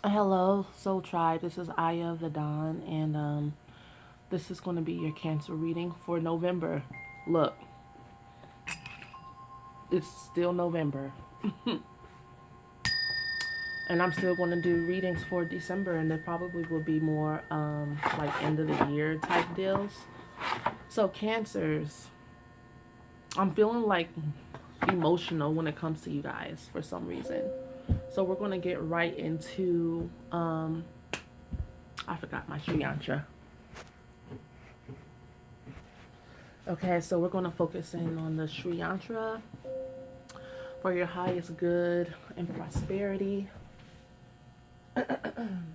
Hello, Soul Tribe. This is Aya of the Dawn, and this is going to be your Cancer reading for November. Look, it's still November, and I'm still going to do readings for December, and there probably will be more like end of the year type deals. So, Cancers, I'm feeling like emotional when it comes to you guys for some reason. So, we're going to get right into I forgot my Sri Yantra. Okay, so we're going to focus in on the Sri Yantra for your highest good and prosperity and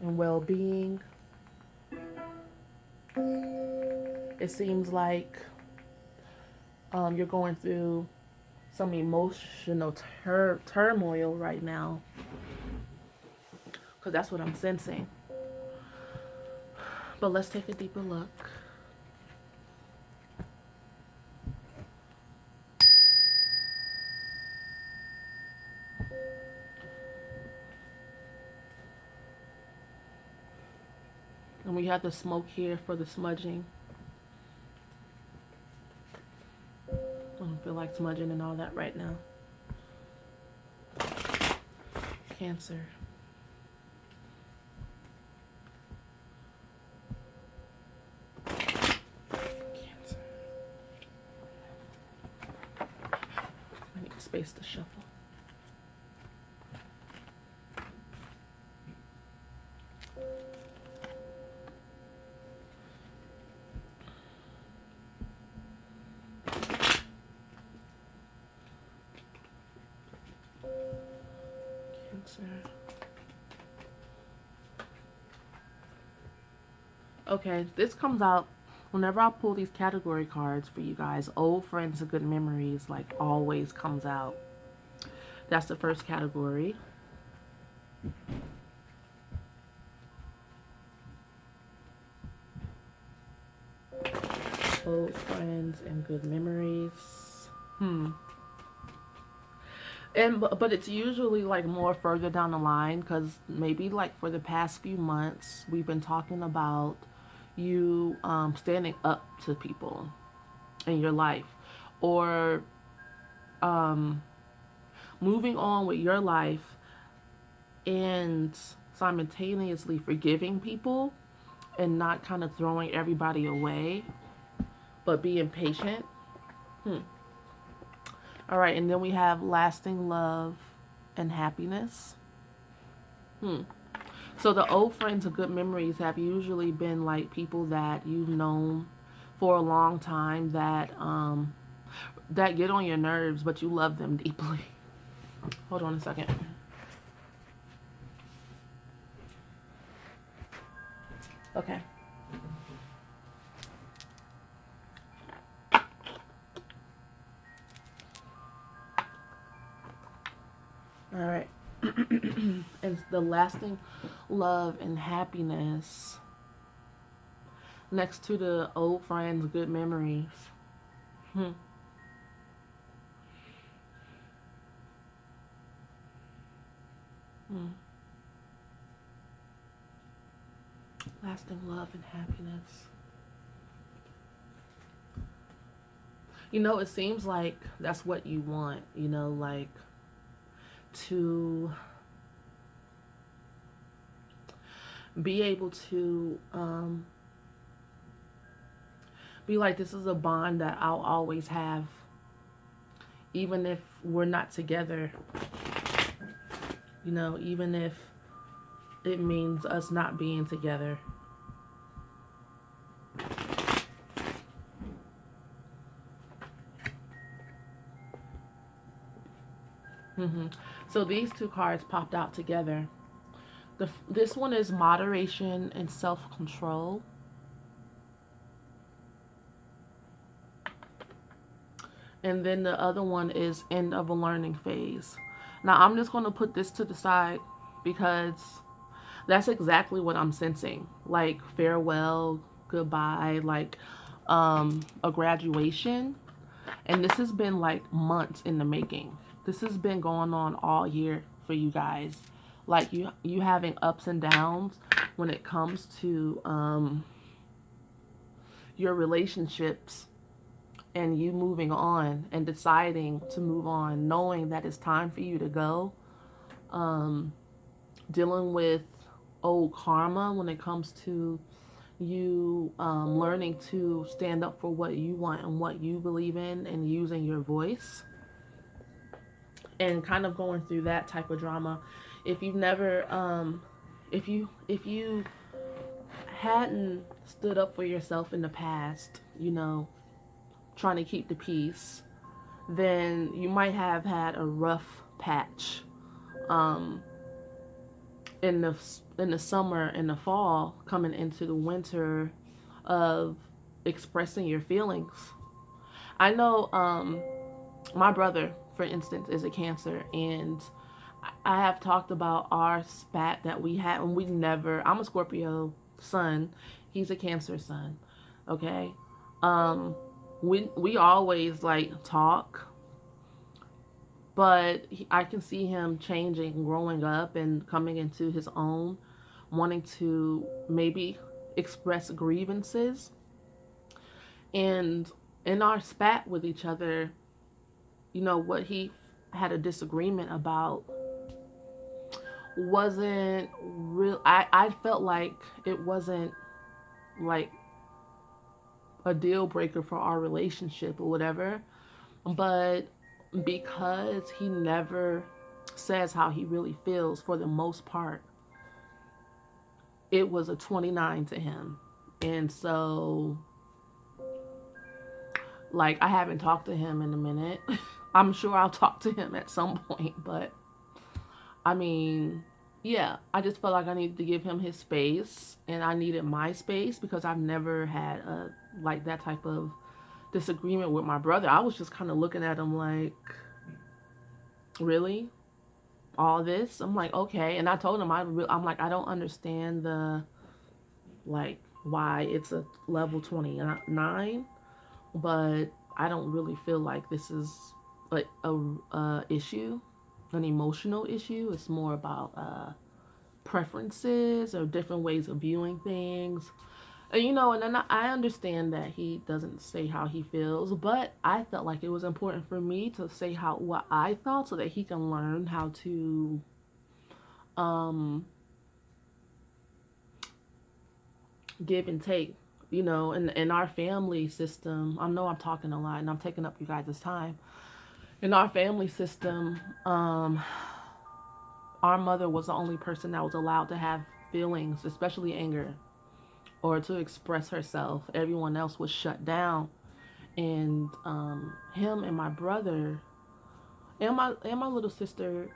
well-being. It seems like you're going through some emotional turmoil right now, because that's what I'm sensing. But let's take a deeper look. And we have the smoke here for the smudging. I don't feel like smudging and all that right now. Cancer. Cancer. I need space to shuffle. Okay, this comes out whenever I pull these category cards for you guys. Old friends and good memories, like, always comes out. That's the first category. Old friends and good memories. And but it's usually like more further down the line, because maybe like for the past few months we've been talking about you standing up to people in your life, or moving on with your life and simultaneously forgiving people and not kind of throwing everybody away, but being patient. All right, and then we have lasting love and happiness. So the old friends and good memories have usually been like people that you've known for a long time, that get on your nerves, but you love them deeply. Hold on a second. Okay. All right. And the lasting love and happiness next to the old friends, good memories. Hmm. Hmm. Lasting love and happiness. You know, it seems like that's what you want, you know, like to be able to be like, this is a bond that I'll always have, even if we're not together, you know, even if it means us not being together. So these two cards popped out together. This one is moderation and self-control. And then the other one is end of a learning phase. Now I'm just going to put this to the side because that's exactly what I'm sensing. Like farewell, goodbye, like a graduation. And this has been like months in the making. This has been going on all year for you guys. like you having ups and downs when it comes to your relationships, and you moving on and deciding to move on, knowing that it's time for you to go. Dealing with old karma when it comes to you learning to stand up for what you want and what you believe in, and using your voice, and kind of going through that type of drama. If you've never if you hadn't stood up for yourself in the past, trying to keep the peace, then you might have had a rough patch um, in the summer and the fall, coming into the winter, of expressing your feelings. I know my brother, for instance, is a Cancer, and I have talked about our spat that we had, and we never. I'm a Scorpio sun. He's a Cancer sun. Okay. We always like talk, but I can see him changing, growing up, and coming into his own, wanting to maybe express grievances. And in our spat with each other, what he had a disagreement about wasn't real. I felt like it wasn't like a deal breaker for our relationship or whatever, but because he never says how he really feels, for the most part, it was a 29 to him. And so, like, I haven't talked to him in a minute. I'm sure I'll talk to him at some point, but I mean, yeah, I just felt like I needed to give him his space, and I needed my space, because I've never had like that type of disagreement with my brother. I was just kind of looking at him like, really? All this? I'm like, okay. And I told him, I'm like, I don't understand like, why it's a level 29, but I don't really feel like this is like a issue, an emotional issue. It's more about preferences or different ways of viewing things. And then I understand that he doesn't say how he feels, but I felt like it was important for me to say what I thought, so that he can learn how to give and take. In our family system, I know I'm talking a lot and I'm taking up you guys' time. In our family system, our mother was the only person that was allowed to have feelings, especially anger, or to express herself. Everyone else was shut down. And him and my brother and my little sister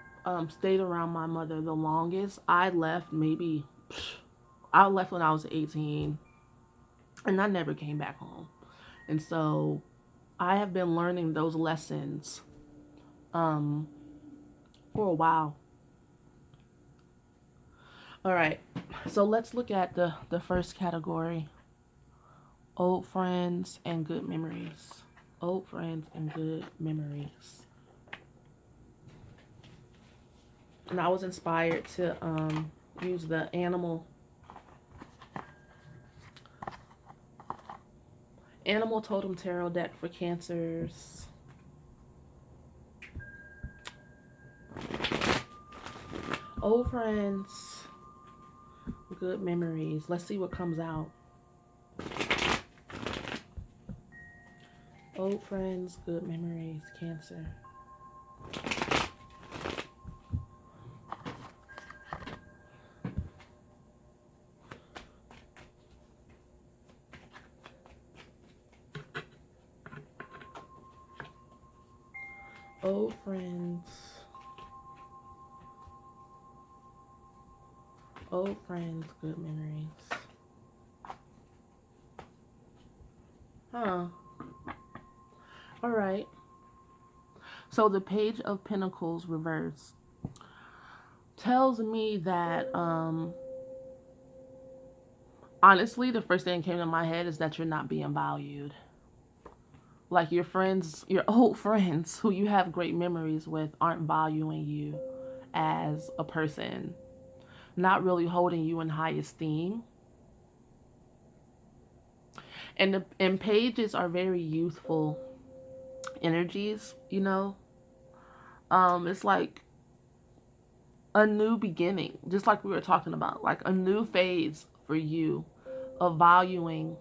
stayed around my mother the longest. I left I left when I was 18, and I never came back home. And so I have been learning those lessons for a while. All right, so let's look at the first category: old friends and good memories. Old friends and good memories. And I was inspired to use the animal totem tarot deck for Cancers. Old friends, good memories. Let's see what comes out. Old friends, good memories, Cancer. Old friends. Old friends, good memories. Huh. All right. So the Page of Pentacles reversed tells me that honestly, the first thing that came to my head is that you're not being valued. Like, your friends, your old friends who you have great memories with, aren't valuing you as a person, not really holding you in high esteem. And pages are very youthful energies, you know. It's like a new beginning, just like we were talking about, like a new phase for you of valuing,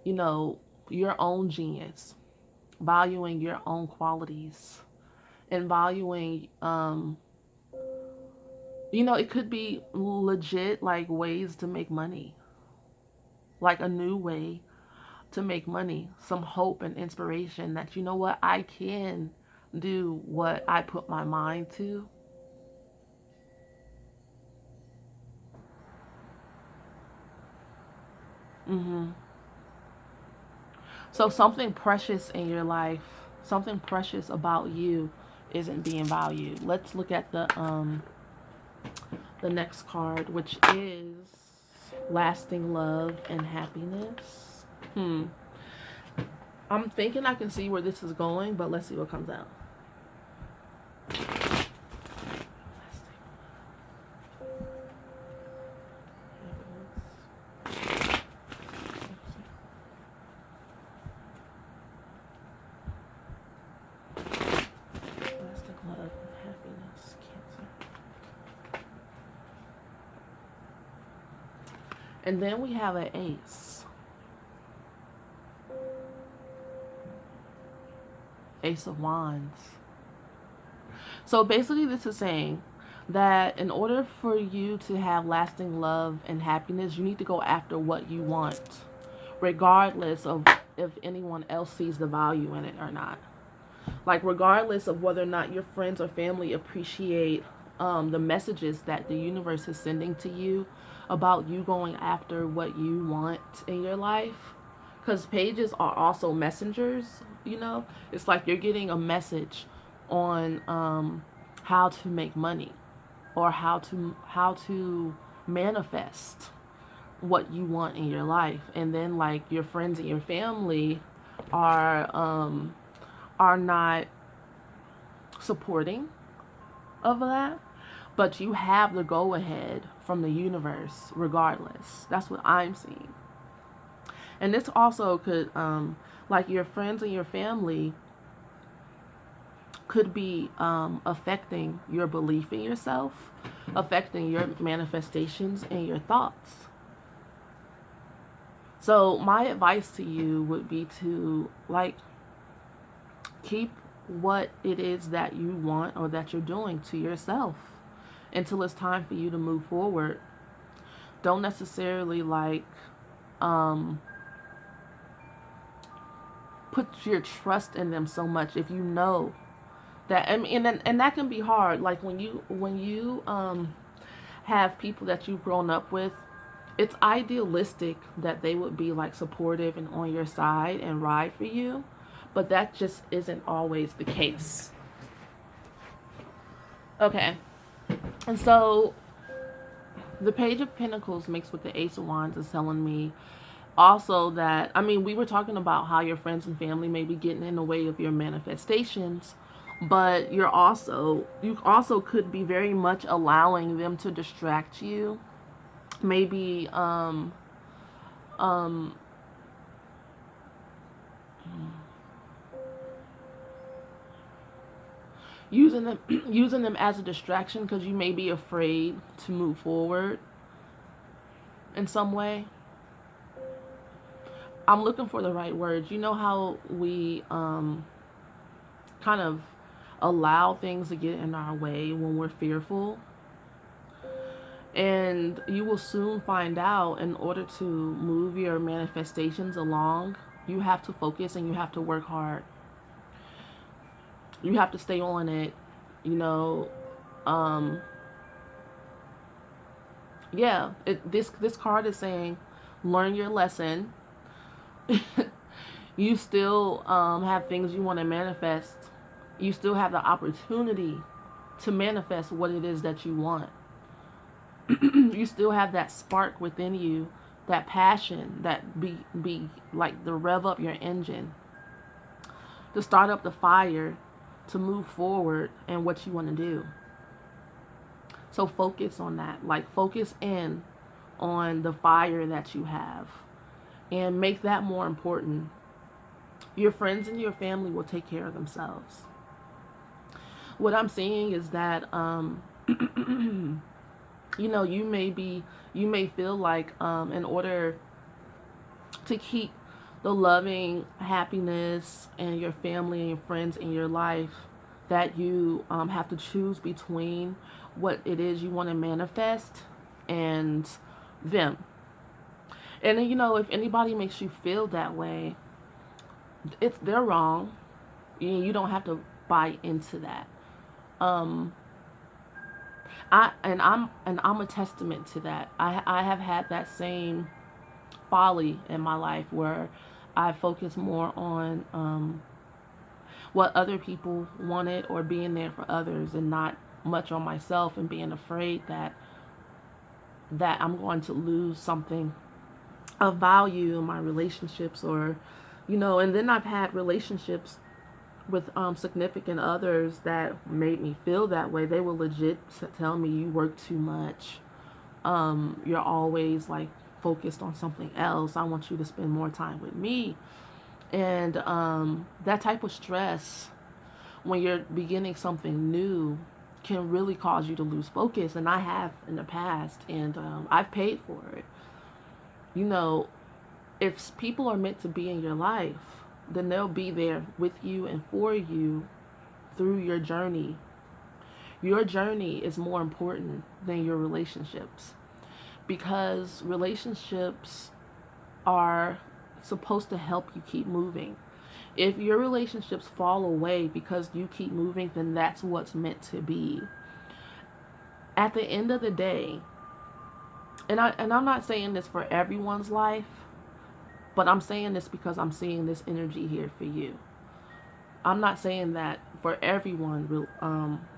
you know, your own genius, valuing your own qualities, and valuing, you know, it could be legit like ways to make money, like a new way to make money, some hope and inspiration that, you know what, I can do what I put my mind to. hmm So something precious in your life, something precious about you isn't being valued. Let's look at the next card, which is lasting love and happiness. Hmm. I'm thinking I can see where this is going, but let's see what comes out. Lasting love and happiness, Cancer. And then we have an ace. Ace of Wands. So basically this is saying that in order for you to have lasting love and happiness, you need to go after what you want, regardless of if anyone else sees the value in it or not. Like regardless of whether or not your friends or family appreciate the messages that the universe is sending to you about you going after what you want in your life. Because pages are also messengers, you know. It's like you're getting a message on how to make money, or how to manifest what you want in your life. And then like your friends and your family are not supporting of that, but you have the go ahead from the universe regardless. That's what I'm seeing. And this also could like your friends and your family could be affecting your belief in yourself, affecting your manifestations and your thoughts. So my advice to you would be to like keep what it is that you want or that you're doing to yourself until it's time for you to move forward. Don't necessarily like put your trust in them so much if you know that. I mean, and that can be hard. Like when you have people that you've grown up with, it's idealistic that they would be like supportive and on your side and ride for you, but that just isn't always the case. Okay. And so the Page of Pentacles mixed with the Ace of Wands is telling me also that, I mean, we were talking about how your friends and family may be getting in the way of your manifestations, but you also could be very much allowing them to distract you. Maybe um using them using them as a distraction because you may be afraid to move forward in some way. I'm looking for the right words. You know how we kind of allow things to get in our way when we're fearful? And you will soon find out, in order to move your manifestations along, you have to focus and you have to work hard. You have to stay on it, you know. Um, yeah, this card is saying, learn your lesson. You still have things you want to manifest. You still have the opportunity to manifest what it is that you want. You still have that spark within you, that passion, that be like the rev up your engine, to start up the fire, to move forward and what you want to do. So focus on that. Like, focus in on the fire that you have and make that more important. Your friends and your family will take care of themselves. What I'm seeing is that, you know, you may feel like, in order to keep the loving happiness and your family and your friends in your life, that you have to choose between what it is you want to manifest and them. And you know, if anybody makes you feel that way, they're wrong. You don't have to buy into that. Um, I'm a testament to that. I have had that same folly in my life where I focus more on what other people wanted or being there for others, and not much on myself, and being afraid that I'm going to lose something of value in my relationships, or you know. And then I've had relationships with significant others that made me feel that way. They will legit tell me, you work too much, you're always like focused on something else, I want you to spend more time with me. And that type of stress when you're beginning something new can really cause you to lose focus. And I have in the past, and I've paid for it. You know, if people are meant to be in your life, then they'll be there with you and for you through your journey. Your journey is more important than your relationships, because relationships are supposed to help you keep moving. If your relationships fall away because you keep moving, then that's what's meant to be. At the end of the day, and I'm not saying this for everyone's life, but I'm saying this because I'm seeing this energy here for you. I'm not saying that for everyone,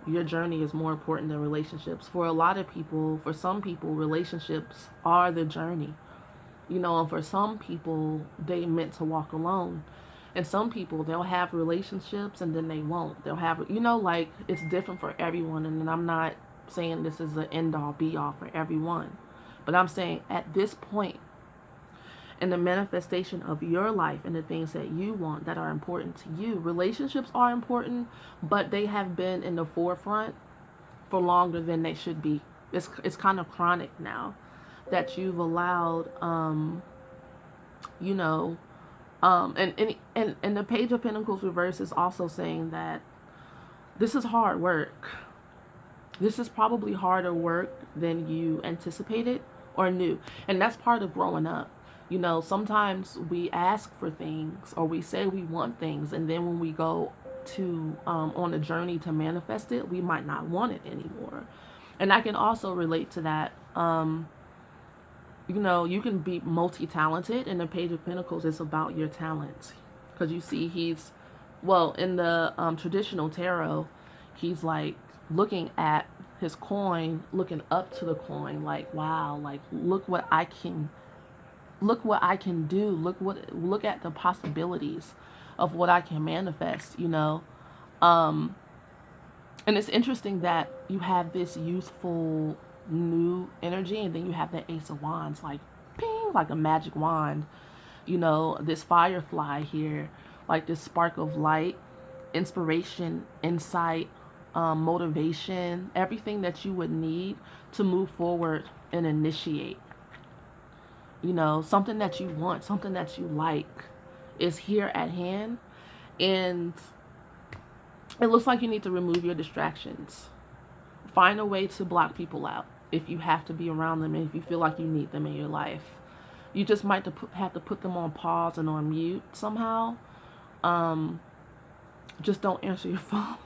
your journey is more important than relationships. For a lot of people, for some people, relationships are the journey. You know, and for some people, they meant to walk alone. And some people, they'll have relationships and then they won't. They'll have, you know, like, it's different for everyone. And I'm not saying this is an end all be all for everyone. But I'm saying at this point in the manifestation of your life and the things that you want that are important to you, relationships are important, but they have been in the forefront for longer than they should be. It's kind of chronic now that you've allowed, you know, and the Page of Pentacles reverse is also saying that this is hard work. This is probably harder work than you anticipated or knew. And that's part of growing up. You know, sometimes we ask for things or we say we want things, and then when we go to on a journey to manifest it, we might not want it anymore. And I can also relate to that. You know, you can be multi-talented, and the Page of Pentacles is about your talents. Because you see, in the traditional tarot, he's like looking at his coin, looking up to the coin, like, wow, like, look what I can do. Look at the possibilities of what I can manifest, you know. And it's interesting that you have this youthful new energy, and then you have that Ace of Wands, like ping, like a magic wand, you know, this firefly here, like this spark of light, inspiration, insight, motivation, everything that you would need to move forward and initiate. You know, something that you want, something that you like is here at hand, and it looks like you need to remove your distractions. Find a way to block people out if you have to be around them and if you feel like you need them in your life. You just might have to put them on pause and on mute somehow. Just don't answer your phone.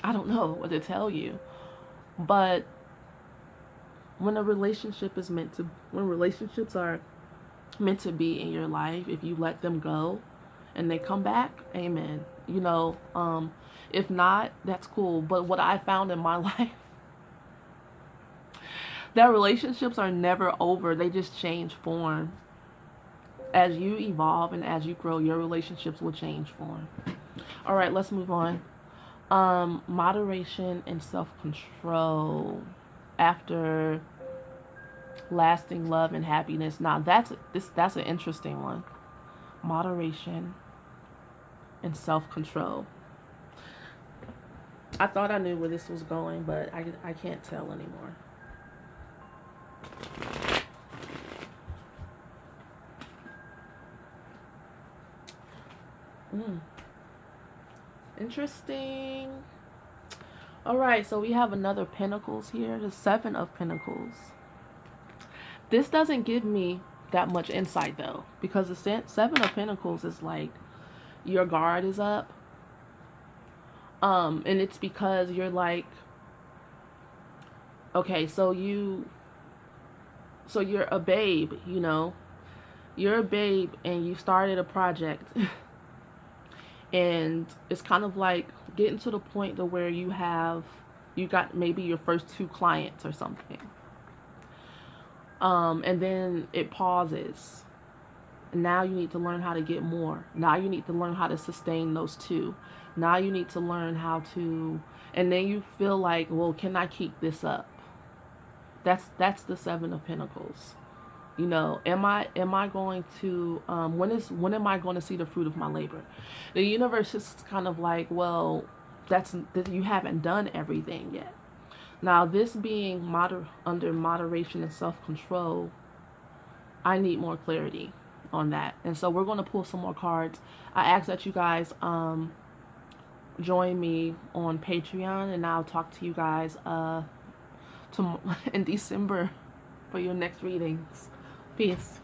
I don't know what to tell you. But when relationships are meant to be in your life, if you let them go and they come back, amen. You know, if not, that's cool. But what I found in my life, that relationships are never over. They just change form. As you evolve and as you grow, your relationships will change form. All right, let's move on. Moderation and self-control after lasting love and happiness. Now that's an interesting one. Moderation and self-control. I thought I knew where this was going, but I can't tell anymore. Interesting. All right, so we have another Pentacles here, the Seven of Pentacles. This doesn't give me that much insight though, because the Seven of Pentacles is like your guard is up. And it's because you're like, okay, so you're a babe, you know. You're a babe and you started a project. And it's kind of like getting to the point to where you got maybe your first 2 clients or something. And then it pauses. Now you need to learn how to get more. Now you need to learn how to sustain those 2. Now you need to learn how to, and then you feel like, well, can I keep this up? That's the Seven of Pentacles. You know, am I going to, when am I going to see the fruit of my labor? The universe is kind of like, well, you haven't done everything yet. Now, this being under moderation and self-control, I need more clarity on that. And so we're going to pull some more cards. I ask that you guys join me on Patreon, and I'll talk to you guys in December for your next readings. Peace.